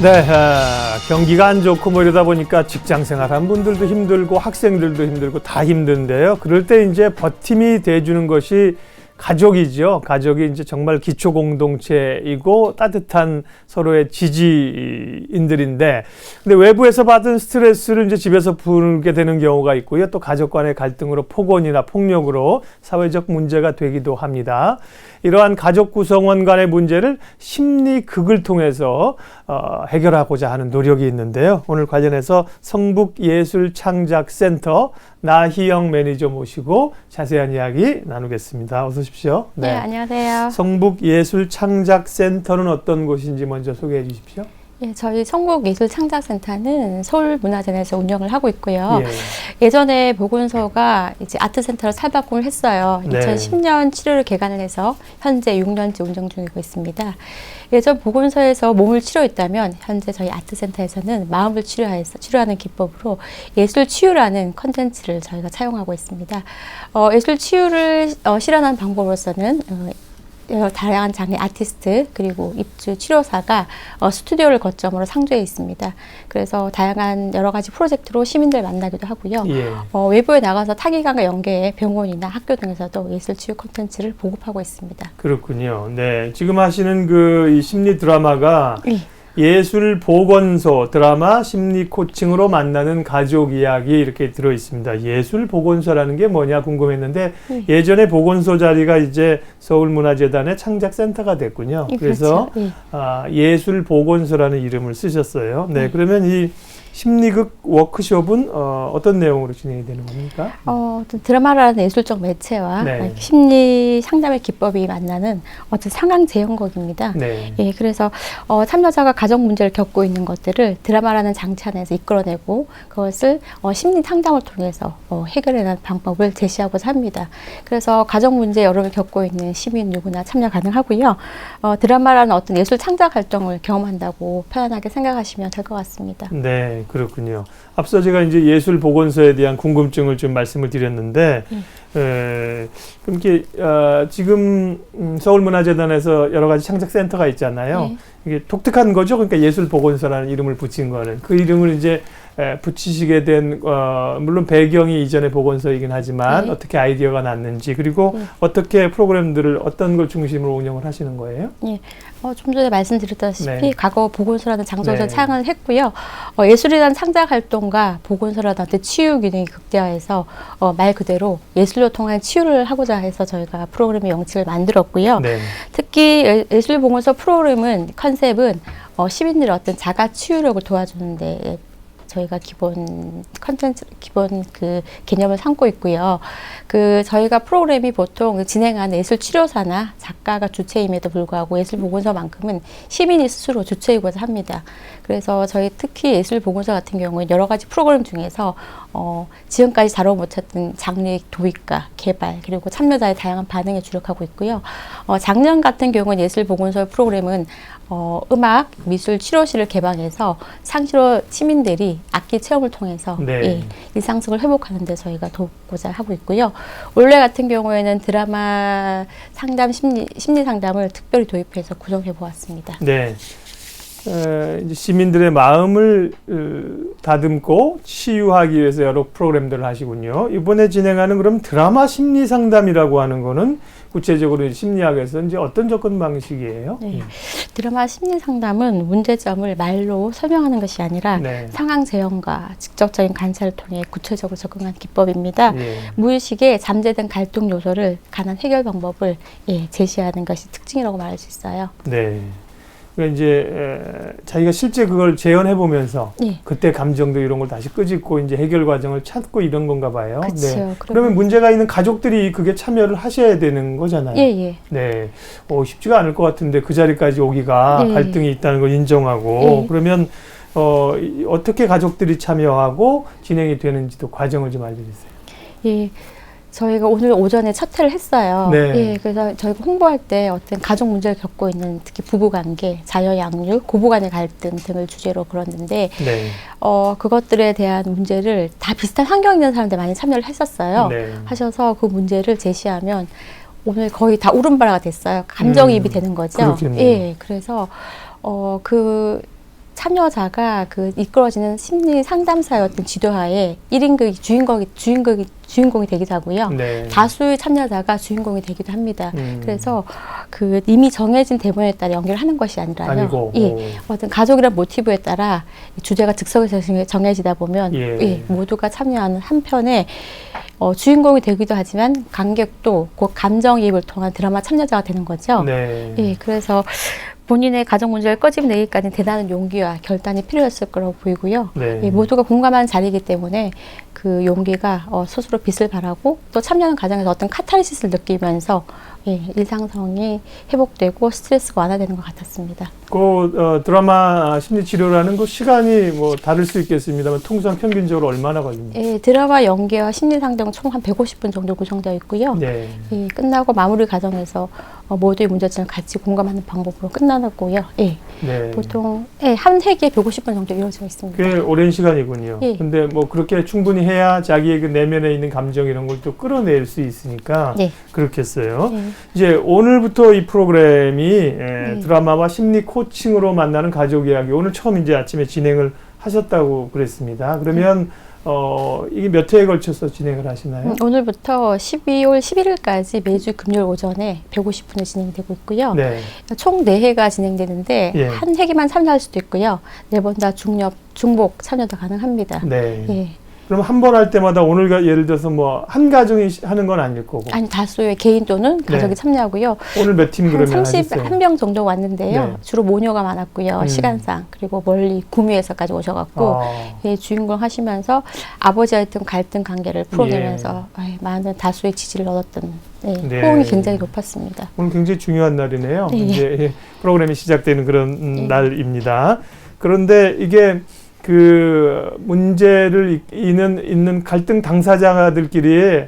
네, 경기가 안 좋고 뭐 이러다 보니까 직장 생활한 분들도 힘들고 학생들도 힘들고 다 힘든데요. 그럴 때 이제 버팀이 돼주는 것이 가족이죠. 가족이 이제 정말 기초 공동체이고 따뜻한 서로의 지지인들인데, 근데 외부에서 받은 스트레스를 이제 집에서 풀게 되는 경우가 있고요. 또 가족 간의 갈등으로 폭언이나 폭력으로 사회적 문제가 되기도 합니다. 이러한 가족 구성원 간의 문제를 심리극을 통해서 해결하고자 하는 노력이 있는데요. 오늘 관련해서 성북예술창작센터 나희영 매니저 모시고 자세한 이야기 나누겠습니다. 어서 오십시오. 네, 안녕하세요. 성북예술창작센터는 어떤 곳인지 먼저 소개해 주십시오. 예, 저희 성북예술창작센터는 서울문화재단에서 운영을 하고 있고요. 예. 예전에 보건소가 이제 아트센터로 살바꿈을 했어요. 네. 2010년 7월을 개관을 해서 현재 6년째 운영 중이고 있습니다. 예전 보건소에서 몸을 치료했다면 현재 저희 아트센터에서는 마음을 치료하는 기법으로 예술 치유라는 컨텐츠를 저희가 차용하고 있습니다. 예술 치유를 실현하는 방법으로서는 다양한 장르 아티스트 그리고 입주 치료사가 스튜디오를 거점으로 상주해 있습니다. 그래서 다양한 여러 가지 프로젝트로 시민들 만나기도 하고요. 예. 외부에 나가서 타기관과 연계해 병원이나 학교 등에서도 예술 치유 콘텐츠를 보급하고 있습니다. 그렇군요. 네, 지금 하시는 이 심리 드라마가 예. 예술 보건소 드라마 심리 코칭으로 만나는 가족 이야기 이렇게 들어 있습니다. 예술 보건소라는 게 뭐냐 궁금했는데 예전에 보건소 자리가 이제 서울문화재단의 창작센터가 됐군요. 그래서 그렇죠. 예술 보건소라는 이름을 쓰셨어요. 네, 그러면 이 심리극 워크숍은 어떤 내용으로 진행이 되는 겁니까? 드라마라는 예술적 매체와 네. 심리 상담의 기법이 만나는 어떤 상황 재현곡입니다. 네. 예, 그래서 참여자가 가정 문제를 겪고 있는 것들을 드라마라는 장치 안에서 이끌어내고 그것을 심리 상담을 통해서 해결해내는 방법을 제시하고자 합니다. 그래서 가정 문제 여러 개 겪고 있는 시민 누구나 참여 가능하고요. 드라마라는 어떤 예술 창작 활동을 경험한다고 편안하게 생각하시면 될 것 같습니다. 네, 그렇군요. 앞서 제가 이제 예술 보건소에 대한 궁금증을 좀 말씀을 드렸는데, 그럼 이렇게 지금 서울문화재단에서 여러 가지 창작센터가 있잖아요. 이게 독특한 거죠. 그러니까 예술 보건소라는 이름을 붙인 거는 그 이름을 이제 붙이시게 된 물론 배경이 이전의 보건소이긴 하지만 어떻게 아이디어가 났는지 그리고 어떻게 프로그램들을 어떤 걸 중심으로 운영을 하시는 거예요? 예. 좀 전에 말씀드렸다시피 과거 보건소라는 장소에서 네. 창을 했고요. 예술이라는 창작 활동과 보건소라는 어떤 치유 기능이 극대화해서 말 그대로 예술로 통한 치유를 하고자 해서 저희가 프로그램의 영치를 만들었고요. 네. 특히 예술보건소 프로그램은 컨셉은 시민들의 어떤 자가 치유력을 도와주는데 저희가 기본 컨텐츠, 기본 그 개념을 삼고 있고요. 저희가 프로그램이 보통 진행하는 예술 치료사나 작가가 주체임에도 불구하고 예술 보건소만큼은 시민이 스스로 주체이고자 합니다. 그래서 저희 특히 예술 보건소 같은 경우는 여러 가지 프로그램 중에서 지금까지 다뤄 못했던 장르의 도입과 개발 그리고 참여자의 다양한 반응에 주력하고 있고요. 작년 같은 경우는 예술 보건소 프로그램은 음악, 미술, 치료실을 개방해서 상시로 시민들이 악기 체험을 통해서 일상 속을 회복하는 데 저희가 돕고자 하고 있고요. 올해 같은 경우에는 드라마 상담, 심리 상담을 특별히 도입해서 구성해 보았습니다. 네. 이제 시민들의 마음을 다듬고 치유하기 위해서 여러 프로그램들을 하시군요. 이번에 진행하는 그럼 드라마 심리 상담이라고 하는 거는 구체적으로 심리학에서 이제 어떤 접근 방식이에요? 네. 드라마 심리 상담은 문제점을 말로 설명하는 것이 아니라 상황 재현과 직접적인 관찰을 통해 구체적으로 접근한 기법입니다. 무의식의 잠재된 갈등 요소를 가난 해결 방법을 제시하는 것이 특징이라고 말할 수 있어요. 네. 그러니까 이제 자기가 실제 그걸 재현해 보면서 그때 감정도 이런 걸 다시 끄집고 이제 해결 과정을 찾고 이런 건가 봐요. 그쵸, 네. 그러면 문제가 있는 가족들이 그게 참여를 하셔야 되는 거잖아요. 네. 쉽지가 않을 것 같은데 그 자리까지 오기가 갈등이 있다는 걸 인정하고 그러면 어떻게 가족들이 참여하고 진행이 되는지도 과정을 좀 알려주세요. 예. 저희가 오늘 오전에 첫 회를 했어요. 그래서 저희가 홍보할 때 어떤 가족 문제를 겪고 있는 특히 부부관계, 자녀양육, 고부간의 갈등 등을 주제로 그렸는데 그것들에 대한 문제를 다 비슷한 환경에 있는 사람들 많이 참여를 했었어요. 하셔서 그 문제를 제시하면 오늘 거의 다 울음바라가 됐어요. 감정이입이 되는 거죠. 그렇겠네요. 그래서 참여자가 그 이끌어지는 심리 상담사였던 지도하에 1인극이 주인공이 되기도 하고요. 네. 다수의 참여자가 주인공이 되기도 합니다. 그래서 그 이미 정해진 대본에 따라 연기를 하는 것이 아니라요. 아니고. 예, 어떤 가족이란 모티브에 따라 주제가 즉석에서 정해지다 보면 예, 모두가 참여하는 한편에 주인공이 되기도 하지만 관객도 그 감정이입을 통한 드라마 참여자가 되는 거죠. 네. 예, 그래서 본인의 가정 문제를 꺼집내기까지 대단한 용기와 결단이 필요했을 거라고 보이고요. 네. 예, 모두가 공감하는 자리이기 때문에 그 용기가 스스로 빛을 발하고 또 참여하는 과정에서 어떤 카타르시스를 느끼면서 예, 일상성이 회복되고 스트레스가 완화되는 것 같았습니다. 그 드라마 심리 치료라는 그 시간이 뭐 다를 수 있겠습니다만 통상 평균적으로 얼마나 걸립니까? 예, 드라마 연기와 심리 상담은 총 한 150분 정도 구성되어 있고요. 네. 예, 끝나고 마무리 과정에서 모두의 문제점을 같이 공감하는 방법으로 끝나고요. 예, 네. 보통 한 회기에 150분 정도 이루어지고 있습니다. 꽤 오랜 시간이군요. 예. 근데 뭐 그렇게 충분히 해야 자기의 그 내면에 있는 감정 이런 걸 또 끌어낼 수 있으니까 네. 그렇겠어요. 예. 이제 오늘부터 이 프로그램이 드라마와 심리 코칭으로 만나는 가족 이야기 오늘 처음 이제 아침에 진행을 하셨다고 그랬습니다. 그러면 이게 몇 회에 걸쳐서 진행을 하시나요? 오늘부터 12월 11일까지 매주 금요일 오전에 150분에 진행되고 있고요. 네. 총 4회가 진행되는데 예. 한 회기만 참여할 수도 있고요. 4번 다 중복 참여도 가능합니다. 네. 예. 그럼 한 번 할 때마다 오늘 예를 들어서 뭐 한 가정이 하는 건 아닐 거고. 아니 다수의 개인 또는 가족이 네. 참여하고요. 오늘 몇 팀 한 그러면 하셨어요? 31명 정도 왔는데요. 네. 주로 모녀가 많았고요. 시간상. 그리고 멀리 구미에서까지 오셔갖고 예, 주인공 하시면서 아버지와의 갈등 관계를 풀어내면서 많은 다수의 지지를 얻었던 네. 호응이 굉장히 높았습니다. 오늘 굉장히 중요한 날이네요. 네. 이제 프로그램이 시작되는 그런 날입니다. 그런데 이게 그 문제를 있는 갈등 당사자들끼리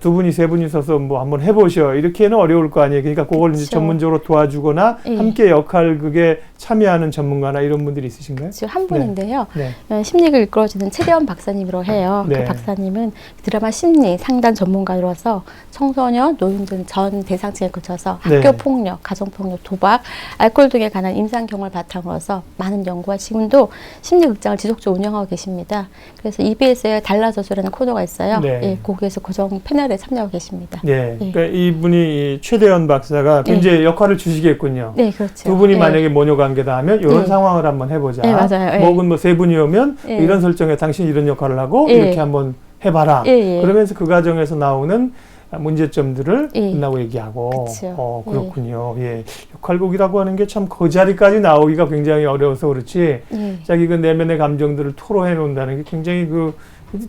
두 분이 세 분이 서서 뭐 한번 해보셔 이렇게는 어려울 거 아니에요. 그러니까 그걸 그렇죠. 이제 전문적으로 도와주거나 함께 역할극에 참여하는 전문가나 이런 분들이 있으신가요? 지금 한 분인데요. 네. 심리를 이끌어주는 최대원 박사님으로 해요. 네. 그 박사님은 드라마 심리 상담 전문가로서 청소년, 노인 등 전 대상층에 걸쳐서 네. 학교 폭력, 가정 폭력, 도박, 알코올 등에 관한 임상 경험을 바탕으로서 많은 연구와 지금도 심리 극장을 지속적으로 운영하고 계십니다. 그래서 EBS의 달라져서라는 코너가 있어요. 네. 예, 거기에서 고정 패널에 참여하고 계십니다. 네. 예. 그러니까 이분이 최대현 박사가 이제 역할을 주시겠군요. 네, 그렇죠. 두 분이 예. 만약에 모녀 관계다 하면 이런 네. 상황을 한번 해보자. 네, 맞아요. 예. 혹은 뭐 세 분이 오면 예. 이런 설정에 당신 이런 역할을 하고 예. 이렇게 한번 해봐라. 예. 그러면서 그 과정에서 나오는 문제점들을 예. 끝나고 얘기하고. 그쵸. 그렇군요. 예. 역할극이라고 하는 게 참 그 자리까지 나오기가 굉장히 어려워서 그렇지. 예. 자기 그 내면의 감정들을 토로해 놓는다는 게 굉장히 그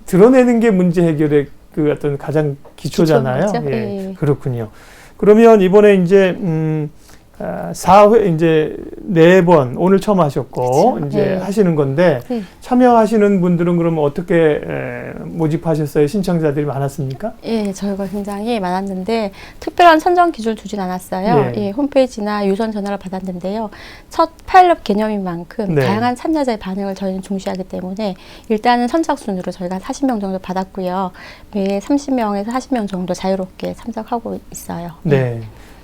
드러내는 게 문제 해결의 그 어떤 가장 기초잖아요. 기초죠. 예. 예. 그렇군요. 그러면 이번에 이제 4회 이제 4번 오늘 처음 하셨고 그쵸. 이제 네. 하시는 건데 네. 참여하시는 분들은 그러면 어떻게 모집하셨어요? 신청자들이 많았습니까? 예, 저희가 굉장히 많았는데 특별한 선정 기준을 두진 않았어요. 네. 예, 홈페이지나 유선 전화를 받았는데요. 첫 파일럿 개념인 만큼 네. 다양한 참여자의 반응을 저희는 중시하기 때문에 일단은 선착순으로 저희가 40명 정도 받았고요. 매 30명에서 40명 정도 자유롭게 참석하고 있어요. 네.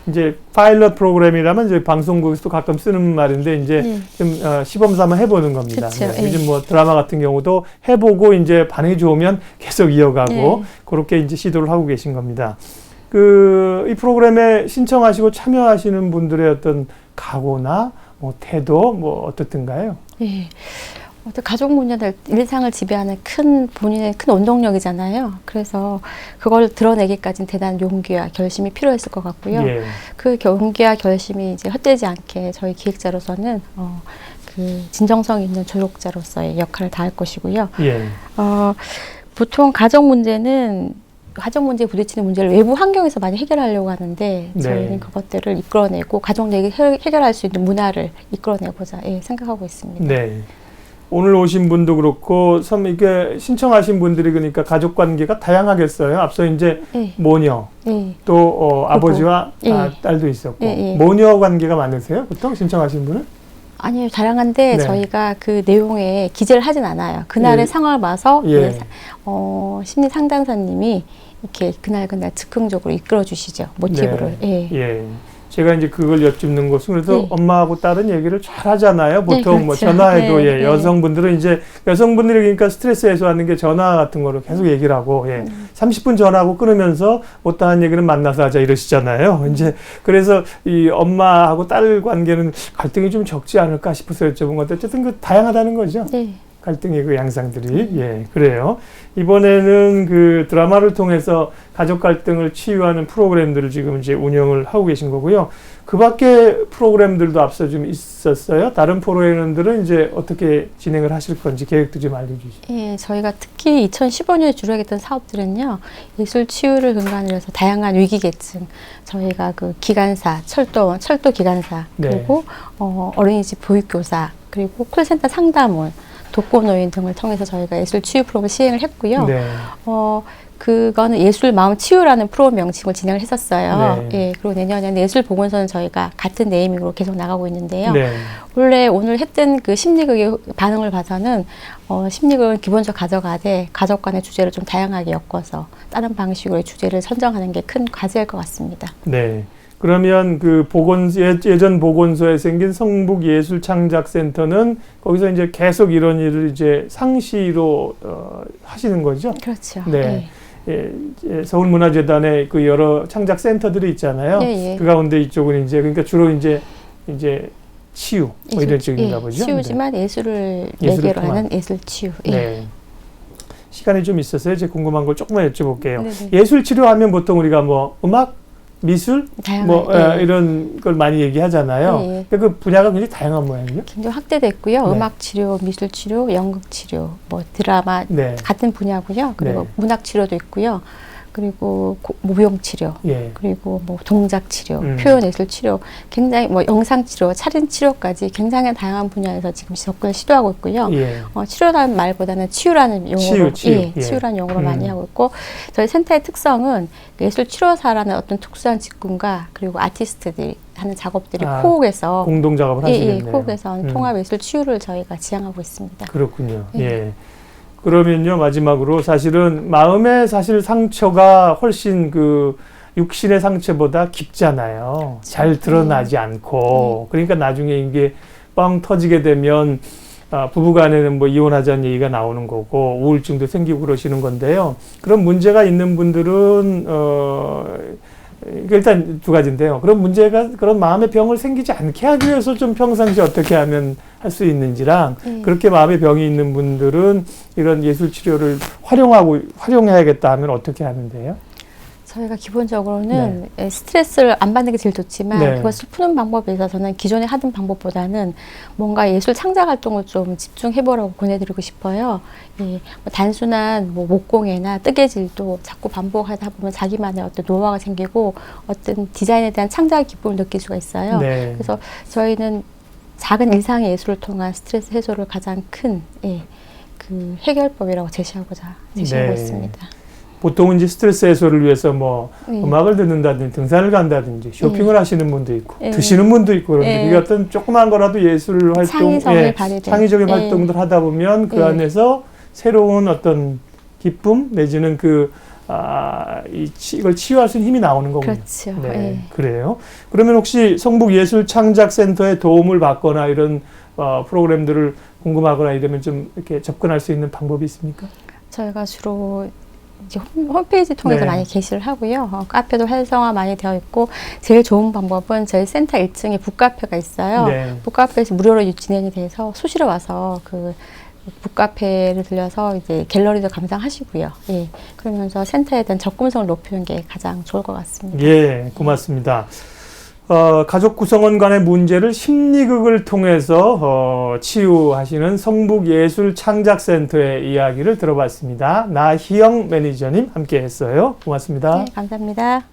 이제 파일럿 프로그램이라면 이제 방송국에서도 가끔 쓰는 말인데 이제 좀 시범 삼아 해보는 겁니다. 그쵸, 네. 예. 요즘 뭐 드라마 같은 경우도 해보고 이제 반응이 좋으면 계속 이어가고 예. 그렇게 이제 시도를 하고 계신 겁니다. 이 프로그램에 신청하시고 참여하시는 분들의 어떤 각오나 뭐 태도 뭐 어떻든가요? 예. 가족 문제들 일상을 지배하는 본인의 큰 원동력이잖아요. 그래서 그걸 드러내기까지는 대단한 용기와 결심이 필요했을 것 같고요. 예. 그 용기와 결심이 이제 헛되지 않게 저희 기획자로서는 그 진정성 있는 조력자로서의 역할을 다할 것이고요. 예. 보통 가정 문제에 부딪히는 문제를 외부 환경에서 많이 해결하려고 하는데 네. 저희는 그것들을 이끌어내고 가족 내에 해결할 수 있는 문화를 이끌어내고자 생각하고 있습니다. 네. 오늘 오신 분도 그렇고 참 이게 신청하신 분들이 그러니까 가족 관계가 다양하겠어요. 앞서 이제 예. 모녀 예. 또 아버지와 예. 딸도 있었고 예. 모녀 관계가 많으세요? 보통 신청하신 분은? 아니요, 다양한데 네. 저희가 그 내용에 기재를 하진 않아요. 그날의 예. 상황을 봐서 예. 심리 상담사님이 이렇게 그날 즉흥적으로 이끌어 주시죠. 모티브를. 네. 예. 제가 이제 그걸 여쭙는 것은 그래서 네. 엄마하고 딸은 얘기를 잘 하잖아요. 보통 네, 뭐 그렇죠. 전화해도 네, 예, 네. 여성분들은 이제 여성분들이 그러니까 스트레스 해소하는 게 전화 같은 거로 계속 얘기를 하고 예. 30분 전화하고 끊으면서 못다한 얘기는 만나서 하자 이러시잖아요. 이제 그래서 이 엄마하고 딸 관계는 갈등이 좀 적지 않을까 싶어서 여쭤본 건데 어쨌든 그 다양하다는 거죠. 네. 갈등의 그 양상들이 예 그래요. 이번에는 그 드라마를 통해서 가족 갈등을 치유하는 프로그램들을 지금 이제 운영을 하고 계신 거고요. 그밖에 프로그램들도 앞서 좀 있었어요. 다른 프로그램들은 이제 어떻게 진행을 하실 건지 계획도 좀 알려주시죠. 예, 저희가 특히 2015년에 주력했던 사업들은요, 예술 치유를 근간으로 해서 다양한 위기계층, 저희가 그 기관사, 철도 기관사, 네. 그리고 어린이집 보육교사, 그리고 콜센터 상담원, 독거노인 등을 통해서 저희가 예술 치유 프로그램을 시행을 했고요. 네. 그거는 예술 마음 치유라는 프로 명칭을 진행을 했었어요. 네. 예, 그리고 내년에는 예술 보건소는 저희가 같은 네이밍으로 계속 나가고 있는데요. 네. 원래 오늘 했던 그 심리극의 반응을 봐서는 심리극은 기본적으로 가져가되 가족 간의 주제를 좀 다양하게 엮어서 다른 방식으로 주제를 선정하는 게 큰 과제일 것 같습니다. 네. 그러면 그 예전 보건소에 생긴 성북예술창작센터는 거기서 이제 계속 이런 일을 이제 상시로 하시는 거죠? 그렇죠. 네. 예, 서울문화재단에 그 여러 창작센터들이 있잖아요. 예, 예. 그 가운데 이쪽은 이제 그러니까 주로 이제 치유 뭐 이런 쪽인가 보죠. 치유지만 예술을 예술을 매개로 통한. 하는 예술 치유. 예. 네. 시간이 좀 있어서요. 제가 궁금한 걸 조금만 여쭤볼게요. 네네. 예술 치료하면 보통 우리가 뭐 음악, 미술, 다양한 뭐 예. 이런 걸 많이 얘기하잖아요. 예, 예. 근데 그 분야가 굉장히 다양한 모양이요. 굉장히 확대됐고요. 네. 음악 치료, 미술 치료, 연극 치료, 뭐 드라마 네. 같은 분야고요. 그리고 네. 문학 치료도 있고요. 그리고 모병 치료, 예. 그리고 뭐 동작 치료, 음. 표현 예술 치료, 굉장히 뭐 영상 치료, 차린 치료까지 굉장히 다양한 분야에서 지금 접근을 시도하고 있고요. 예. 치료라는 말보다는 치유라는 용어로 치유. 예, 예. 치유라는 용어로 많이 하고 있고 저희 센터의 특성은 예술 치료사라는 어떤 특수한 직군과 그리고 아티스트들이 하는 작업들이 코옥에서 공동 작업을 하시겠네요. 코옥에서 통합 예술 치유를 저희가 지향하고 있습니다. 그렇군요. 예. 예. 그러면요 마지막으로 사실은 마음의 사실 상처가 훨씬 그 육신의 상처보다 깊잖아요. 잘 드러나지 않고 그러니까 나중에 이게 뻥 터지게 되면 부부간에는 뭐 이혼하자는 얘기가 나오는 거고 우울증도 생기고 그러시는 건데요. 그런 문제가 있는 분들은 일단 두 가지인데요. 그런 마음의 병을 생기지 않게 하기 위해서 좀 평상시 어떻게 하면 할 수 있는지랑 그렇게 마음의 병이 있는 분들은 이런 예술 치료를 활용해야겠다 하면 어떻게 하면 돼요? 저희가 기본적으로는 스트레스를 안 받는 게 제일 좋지만 네. 그것을 푸는 방법에 있어서는 기존에 하던 방법보다는 뭔가 예술 창작 활동을 좀 집중해보라고 권해드리고 싶어요. 예, 뭐 단순한 뭐 목공예나 뜨개질도 자꾸 반복하다 보면 자기만의 어떤 노하우가 생기고 어떤 디자인에 대한 창작의 기쁨을 느낄 수가 있어요. 네. 그래서 저희는 작은 일상의 예술을 통한 스트레스 해소를 가장 큰 그 해결법이라고 제시하고 네. 있습니다. 보통은 이제 스트레스 해소를 위해서 뭐 네. 음악을 듣는다든지 등산을 간다든지 쇼핑을 하시는 분도 있고 네. 드시는 분도 있고 그런데 네. 그게 어떤 조그만 거라도 예술 활동, 창의성을 발휘된. 창의적인 네. 활동들 하다 보면 그 네. 안에서 새로운 어떤 기쁨 내지는 이걸 치유할 수 있는 힘이 나오는 거군요. 그렇죠. 네, 예. 그래요. 그러면 혹시 성북예술창작센터의 도움을 받거나 이런 프로그램들을 궁금하거나 이러면 좀 이렇게 접근할 수 있는 방법이 있습니까? 저희가 주로 이제 홈페이지 통해서 네. 많이 게시를 하고요. 카페도 활성화 많이 되어 있고 제일 좋은 방법은 저희 센터 1층에 북카페가 있어요. 네. 북카페에서 무료로 진행이 돼서 수시로 와서 그 북카페를 들려서 이제 갤러리도 감상하시고요. 예. 그러면서 센터에 대한 접근성을 높이는 게 가장 좋을 것 같습니다. 예, 고맙습니다. 가족 구성원 간의 문제를 심리극을 통해서 치유하시는 성북예술창작센터의 이야기를 들어봤습니다. 나희영 매니저님 함께 했어요. 고맙습니다. 네, 감사합니다.